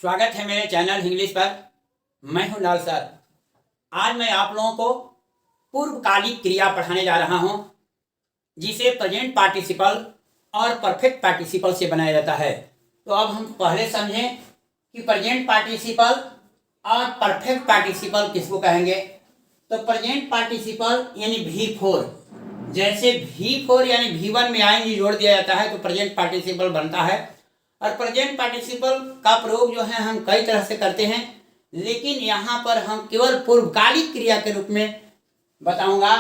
स्वागत है मेरे चैनल इंग्लिश पर। मैं हूं लाल सर। आज मैं आप लोगों को पूर्वकालिक क्रिया पढ़ाने जा रहा हूं, जिसे प्रेजेंट पार्टिसिपल और परफेक्ट पार्टिसिपल से बनाया जाता है। तो अब हम पहले समझें कि प्रेजेंट पार्टिसिपल और परफेक्ट पार्टिसिपल किसको कहेंगे। तो प्रेजेंट पार्टिसिपल यानी V4, जैसे V4 यानी V1 में आईएनजी जोड़ दिया जाता है तो प्रेजेंट पार्टिसिपल बनता है। और प्रेजेंट पार्टिसिपल का प्रयोग जो है हम कई तरह से करते हैं, लेकिन यहाँ पर हम केवल पूर्वकालिक क्रिया के रूप में बताऊंगा।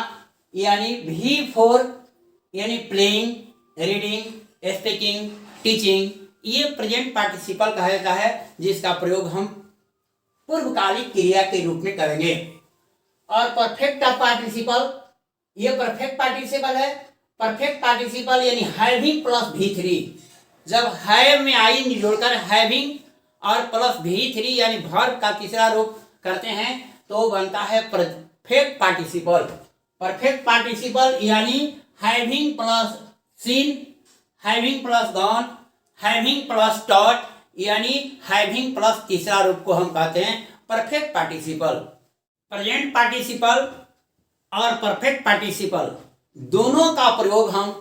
यानी V4 यानी प्लेइंग, रीडिंग, स्पीकिंग, टीचिंग, ये प्रेजेंट पार्टिसिपल कहा जाता है, जिसका प्रयोग हम पूर्वकालिक क्रिया के रूप में करेंगे। और परफेक्ट पार्टिसिपल, ये परफेक्ट पार्टिसिपल है। परफेक्ट पार्टिसिपल यानी हैविंग प्लस V3, जब हैव में आई जोड़कर हैविंग और प्लस V3 यानी वर्ब का तीसरा रूप करते हैं तो बनता है परफेक्ट पार्टिसिपल। परफेक्ट पार्टिसिपल यानी having plus seen, having plus gone, having plus taught, यानी हैविंग प्लस तीसरा रूप को हम कहते हैं परफेक्ट पार्टिसिपल। प्रेजेंट पार्टिसिपल और परफेक्ट पार्टिसिपल दोनों का प्रयोग हम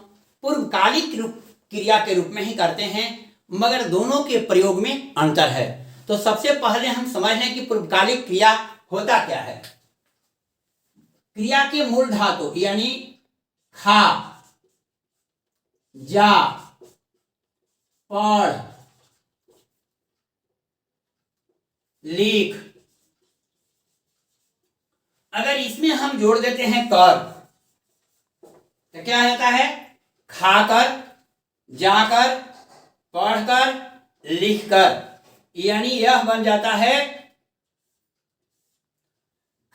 पूर्वकालिक क्रिया के रूप में ही करते हैं, मगर दोनों के प्रयोग में अंतर है। तो सबसे पहले हम समझ लें कि पूर्वकालिक क्रिया होता क्या है। क्रिया के मूल धातु यानी खा, जा, पढ़, लिख, अगर इसमें हम जोड़ देते हैं कर तो क्या होता है? खाकर, जाकर, पढ़कर, लिखकर, यानी यह बन जाता है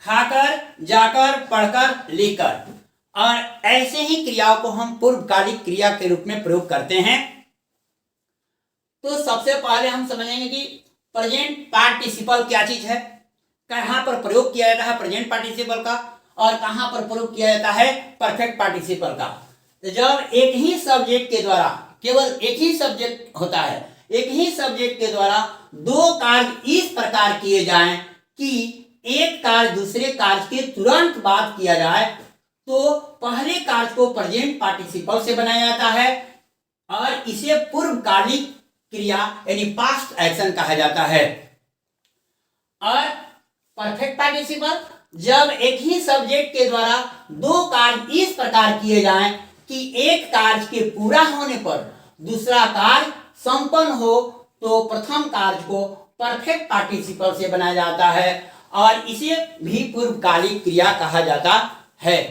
खाकर, जाकर, पढ़कर, लिखकर। और ऐसे ही क्रियाओं को हम पूर्वकालिक क्रिया के रूप में प्रयोग करते हैं। तो सबसे पहले हम समझेंगे कि प्रेजेंट पार्टिसिपल क्या चीज है, कहां पर प्रयोग किया जाता है प्रेजेंट पार्टिसिपल का, और कहां पर प्रयोग किया जाता है परफेक्ट पार्टिसिपल का। तो जब एक ही सब्जेक्ट के द्वारा, केवल एक ही सब्जेक्ट होता है, एक ही सब्जेक्ट के द्वारा दो कार्य इस प्रकार किए जाएं कि एक कार्य दूसरे कार्य के तुरंत बाद किया जाए, तो पहले कार्य को प्रेजेंट पार्टिसिपल से बनाया जाता है और इसे पूर्वकालिक क्रिया यानी पास्ट एक्शन कहा जाता है। और परफेक्ट पार्टिसिपल जब एक ही सब्जेक्ट के द्वारा दो कार्य इस प्रकार किए जाएं कि एक कार्य के पूरा होने पर दूसरा कार्य संपन्न हो, तो प्रथम कार्य को परफेक्ट पार्टिसिपल से बनाया जाता है और इसे भी पूर्वकालिक क्रिया कहा जाता है।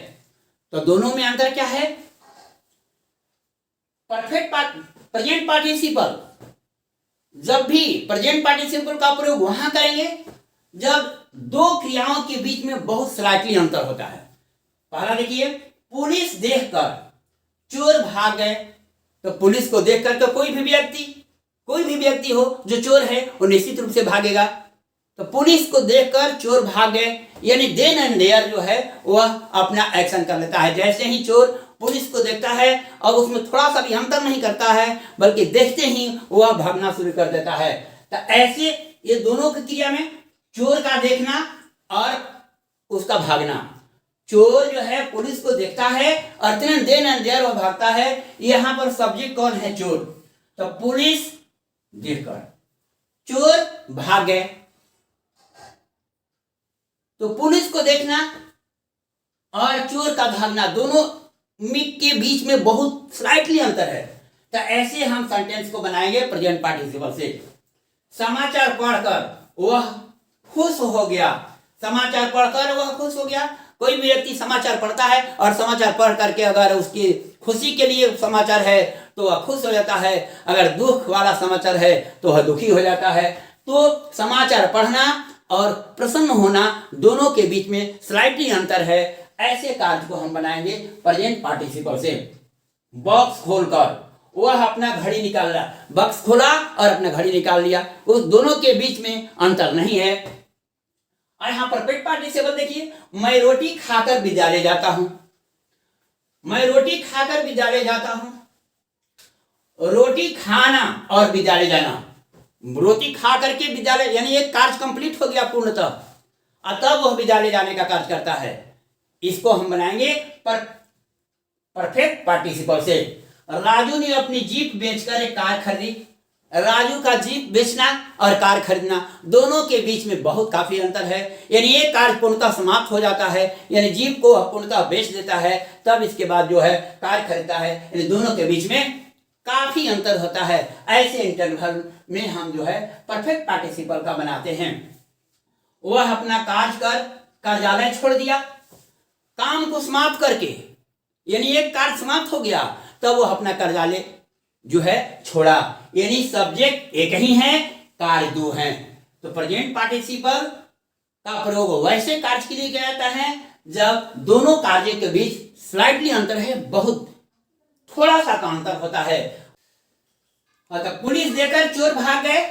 तो दोनों में अंतर क्या है? प्रेजेंट पार्टिसिपल, जब भी प्रेजेंट पार्टिसिपल का प्रयोग वहां करेंगे जब दो क्रियाओं के बीच में बहुत स्लाइटली अंतर होता है। पहला देखिए, पुलिस देखकर चोर भाग गए, तो पुलिस को देखकर तो कोई भी व्यक्ति हो जो चोर है वो निश्चित रूप से भागेगा। तो पुलिस को देखकर चोर भाग गए, यानी देन एंड देयर जो है वह अपना एक्शन कर लेता है। जैसे ही चोर पुलिस को देखता है और उसमें थोड़ा सा भी अंतर नहीं करता है, बल्कि देखते ही वह भागना शुरू कर देता है। तो ऐसे ये दोनों की क्रिया में चोर का देखना और उसका भागना, चोर जो है पुलिस को देखता है और देन एंड देयर वह भागता है। यहां पर सब्जेक्ट कौन है? चोर। तो पुलिस देखकर चोर भाग गए, तो पुलिस को देखना और चोर का भागना दोनों के बीच में बहुत स्लाइटली अंतर है। तो ऐसे हम सेंटेंस को बनाएंगे प्रेजेंट पार्टिसिपल से। समाचार पढ़कर वह खुश हो गया, समाचार पढ़कर वह खुश हो गया। कोई भी व्यक्ति समाचार पढ़ता है और समाचार पढ़ करके अगर उसकी खुशी के लिए समाचार है तो वह खुश हो जाता है, अगर दुख वाला समाचार है तो वह दुखी हो जाता है। तो समाचार पढ़ना और प्रसन्न होना दोनों के बीच में स्लाइटली अंतर है। ऐसे कार्य को हम बनाएंगे प्रेजेंट पार्टिसिपल से। बॉक्स खोलकर वह अपना घड़ी निकाल रहा, बॉक्स खोला और अपना घड़ी निकाल लिया, उस दोनों के बीच में अंतर नहीं है। और यहां परफेक्ट पार्टिसिपल देखिए, मैं रोटी खाकर विद्यालय जाता हूं, मैं रोटी खाकर विद्यालय जाता हूं। रोटी खाना और विद्यालय जाना रोटी खा करके विद्यालय, यानी एक कार्य कंप्लीट हो गया पूर्णतः, अतः वह विद्यालय जाने का कार्य करता है। इसको हम बनाएंगे परफेक्ट पार्टिसिपल से। राजू ने अपनी जीप बेचकर एक कार खरीदी। राजू का जीप बेचना और कार खरीदना दोनों के बीच में बहुत काफी अंतर है। यानी एक कार पूर्णतः समाप्त हो जाता है, यानी जीप को पूर्णतः बेच देता है, तब इसके बाद जो है कार खरीदता है, यानी दोनों के बीच में काफी अंतर होता है। ऐसे इंटरवल में हम जो है परफेक्ट पार्टिसिपल का बनाते हैं। वह अपना कार्य कर कार्यालय छोड़ दिया, काम को समाप्त करके, यानी एक कार्य समाप्त हो गया, तब वह अपना कार्यालय जो है छोड़ा। यानी सब्जेक्ट एक ही है, कार्य दो हैं। तो प्रेजेंट पार्टिसिपल का प्रयोग वैसे कार्य के लिए किया जाता है जब दोनों कार्य के बीच स्लाइटली अंतर है, बहुत थोड़ा सा का अंतर होता है। अतः पुलिस देकर चोर भाग गए,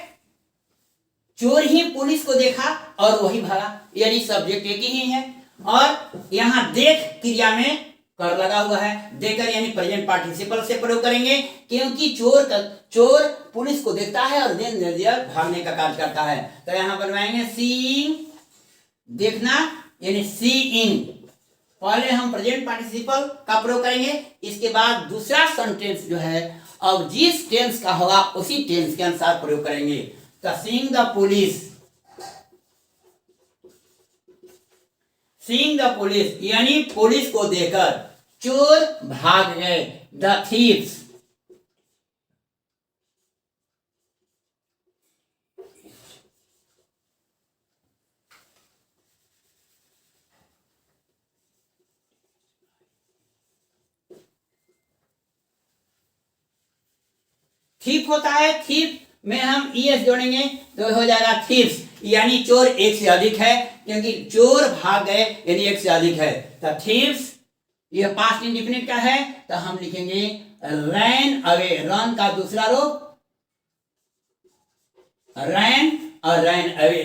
चोर ही पुलिस को देखा और वही भागा, यानी सब्जेक्ट एक ही है। और यहाँ देख क्रिया में कर लगा हुआ है, देकर यानी प्रेजेंट पार्टिसिपल से प्रयोग करेंगे, क्योंकि चोर पुलिस को देखता है और देन भागने का कार्य करता है। तो यहाँ बनवाएंगे सीइंग, देखना, यानी सीइंग। पहले हम प्रेजेंट पार्टिसिपल का प्रयोग करेंगे, इसके बाद दूसरा सेंटेंस जो है अब जिस टेंस का होगा उसी टेंस के अनुसार प्रयोग करेंगे। तो seeing the police, seeing the police यानी पुलिस को देखकर चोर भाग गए। द थीव्स, थीप होता है, थीप में हम ईएस जोड़ेंगे तो हो जाएगा थीव्स, यानी चोर एक से अधिक है, क्योंकि चोर भाग गए यानी एक से अधिक है। तो थीव्स ये पास्ट इंडेफिनिट का है, तो हम लिखेंगे रैन अवे। रन का दूसरा रूप रैन और रैन अवे,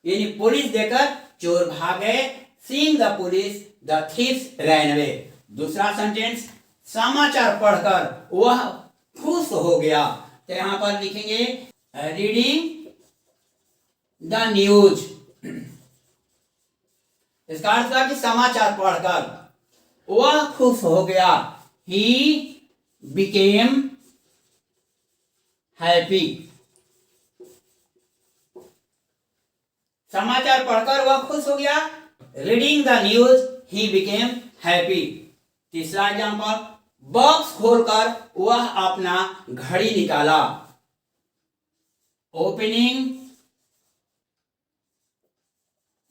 यानी पुलिस देकर चोर भाग गए। Seeing the police the thieves ran away. दूसरा सेंटेंस, समाचार पढ़कर वह खुश हो गया। तो यहां पर लिखेंगे रीडिंग द न्यूज। इसका अर्थ है कि समाचार पढ़कर वह खुश हो गया। He became happy. समाचार पढ़कर वह खुश हो गया, reading the news he became happy. तीसरा एग्जांपल, बॉक्स खोलकर वह अपना घड़ी निकाला। Opening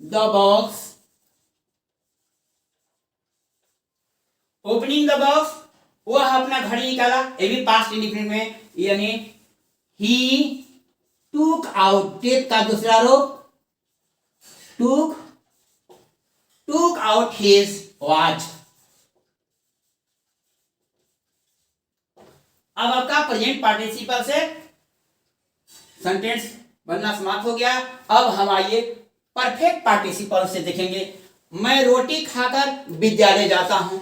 the box, opening the box वह अपना घड़ी निकाला, ये भी पास्ट इंडेफिनिट में, यानी ही टूक आउट, टेक का दूसरा रूप टूक आउट हिज वॉच। अब आपका प्रेजेंट पार्टिसिपल से सेंटेंस बनना समाप्त हो गया। अब हम आइए परफेक्ट पार्टिसिपल से देखेंगे। मैं रोटी खाकर विद्यालय जाता हूं।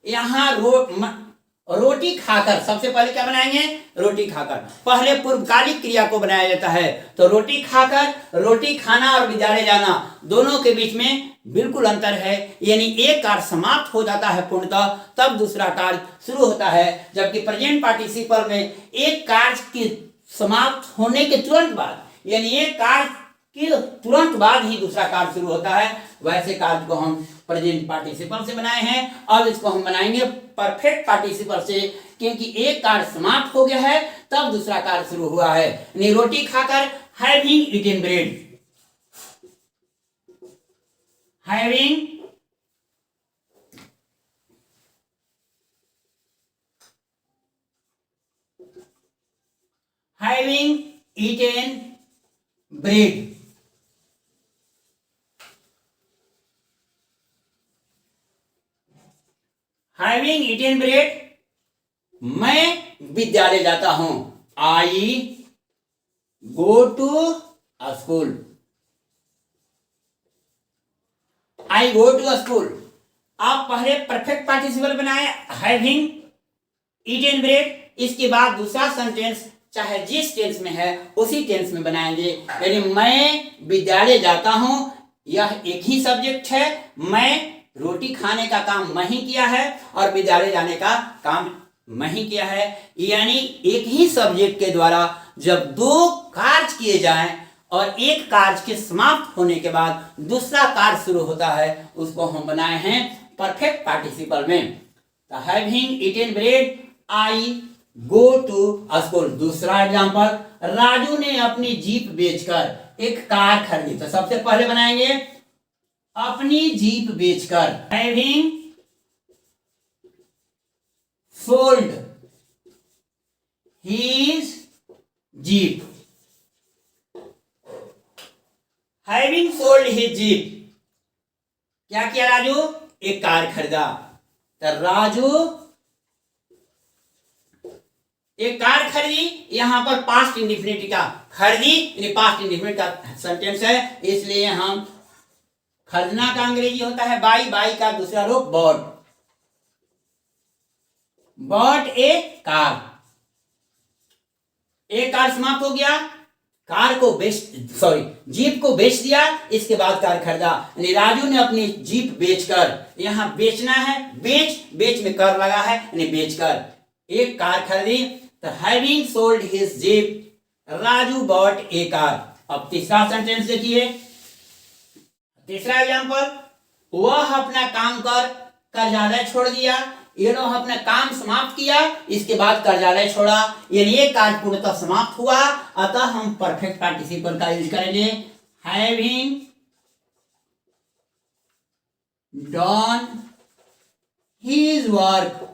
यहां रोटी खाकर, सबसे पहले क्या बनाएंगे, रोटी खाकर। पहले पूर्वकालिक क्रिया को बनाया जाता है, तो रोटी खाकर, रोटी खाना और विद्यालय जाना दोनों के बीच में बिल्कुल अंतर है। यानी एक कार्य समाप्त हो जाता है पूर्णतः, तब दूसरा कार्य शुरू होता है। जबकि प्रेजेंट पार्टिसिपल में एक कार्य के समाप्त होने के तुरंत बाद, यानी एक कार्य के तुरंत बाद ही दूसरा कार्य शुरू होता है। वैसे कार्य को हम प्रेजेंट पार्टिसिपल से बनाए हैं। अब इसको हम बनाएंगे परफेक्ट पार्टिसिपल से, क्योंकि एक कार्य समाप्त हो गया है तब दूसरा कार्य शुरू हुआ है। यानी रोटी खाकर, having eaten bread, having eaten bread. Having eaten bread, मैं विद्यालय जाता हूं। I go to school, I go to school. आप पहले परफेक्ट पार्टिसिपल बनाए हैविंग ईटन ब्रेड, इसके बाद दूसरा सेंटेंस चाहे जिस टेंस में है उसी टेंस में बनाएंगे। यानी मैं विद्यालय जाता हूं, यह एक ही सब्जेक्ट है। मैं रोटी खाने का काम मैं ही किया है और विद्यालय जाने का काम मैं ही किया है। यानी एक ही सब्जेक्ट के द्वारा जब दो कार्य किए जाएं और एक कार्य के समाप्त होने के बाद दूसरा कार्य शुरू होता है, उसको हम बनाए हैं परफेक्ट पार्टिसिपल में। Having eaten bread I go to school. दूसरा एग्जांपल, राजू ने अपनी जीप बेचकर एक कार खरीदी। तो सबसे पहले बनाएंगे अपनी जीप बेचकर, having sold his jeep. Having sold his jeep, क्या किया राजू? एक कार खरीदा। तो राजू एक कार खरीदी, यहां पर पास्ट इंडेफिनिट का खरीदी यानी पास्ट इंडेफिनिट का सेंटेंस है, इसलिए हम खरीदना का अंग्रेजी होता है बाई, बाई का दूसरा रूप बॉट। बॉट ए कार। एक कार समाप्त हो गया, कार को जीप को बेच दिया, इसके बाद कार खरीदा। यानी राजू ने अपनी जीप बेचकर, यहां बेचना है, बेच में कर लगा है यानी बेचकर एक कार खरीदी। तो having sold his jeep Raju bot ए कार। अब तीसरा सेंटेंस देखिए, तीसरा एग्जांपल, वह अपना काम कर कार्यालय छोड़ दिया। ये लोग अपना काम समाप्त किया, इसके बाद कार्यालय छोड़ा, यानी ये कार्य पूर्णतः समाप्त हुआ। अतः हम परफेक्ट पार्टिसिपल का यूज करेंगे, having done his work.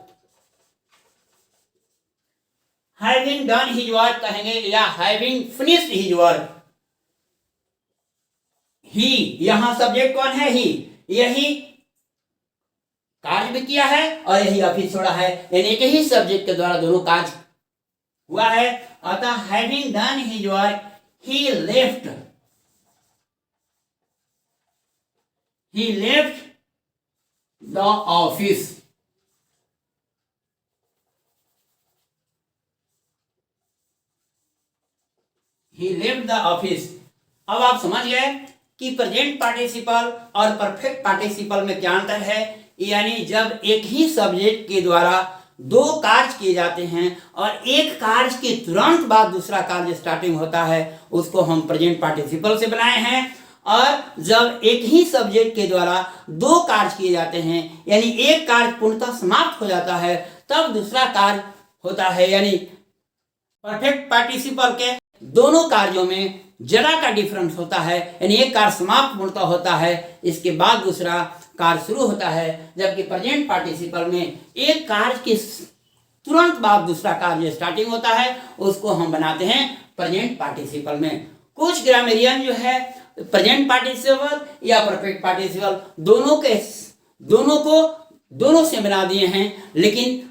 Having done his work कहेंगे या हैविंग फिनिश्ड हिज वर्क। ही, यहां सब्जेक्ट कौन है? ही। यही कार्य भी किया है और यही ऑफिस छोड़ा है, यानी एक ही सब्जेक्ट के द्वारा दोनों कार्य हुआ है। अतः having done his work he left the office. He left the office. अब आप समझ गए कि प्रेजेंट पार्टिसिपल और परफेक्ट पार्टिसिपल में क्या अंतर है। यानी जब एक ही सब्जेक्ट के द्वारा दो कार्य किए जाते हैं और एक कार्य के तुरंत बाद दूसरा कार्य स्टार्टिंग होता है, उसको हम प्रेजेंट पार्टिसिपल से बनाए हैं। और जब एक ही सब्जेक्ट के द्वारा दो कार्य किए जाते हैं, यानी एक कार्य पूर्णतः समाप्त हो जाता है, तब दूसरा कार्य होता है। यानी परफेक्ट पार्टिसिपल के दोनों कार्यों में जरा का डिफरेंस होता है, यानी एक कार्य समाप्त पूर्णतः होता है, इसके बाद दूसरा कार्य शुरू होता है। जबकि प्रेजेंट पार्टिसिपल में एक कार्य के तुरंत बाद दूसरा कार्य स्टार्टिंग होता है, उसको हम बनाते हैं प्रेजेंट पार्टिसिपल में। कुछ ग्रामेरियन जो है प्रेजेंट पार्टिसिपल या परफेक्ट पार्टिसिपल दोनों से बना दिए हैं, लेकिन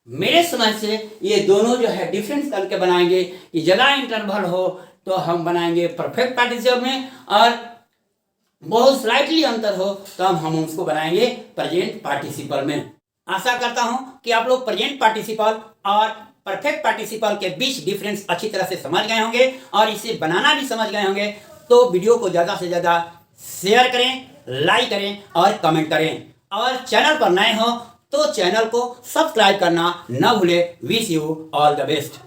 मेरे समझ से ये दोनों जो है डिफरेंस करके बनाएंगे कि ज़्यादा इंटरवल हो तो हम बनाएंगे परफेक्ट पार्टिसिपल में, और बहुत स्लाइटली अंतर हो तो हम उसको बनाएंगे प्रेजेंट पार्टिसिपल में। आशा करता हूं कि आप लोग प्रेजेंट पार्टिसिपल और परफेक्ट पार्टिसिपल के बीच डिफरेंस अच्छी तरह से समझ गए होंगे और इसे बनाना भी समझ गए होंगे। तो वीडियो को ज़्यादा से ज़्यादा शेयर करें, लाइक करें और कमेंट करें, और चैनल पर नए हो तो चैनल को सब्सक्राइब करना न भूलें। Wish you all the best.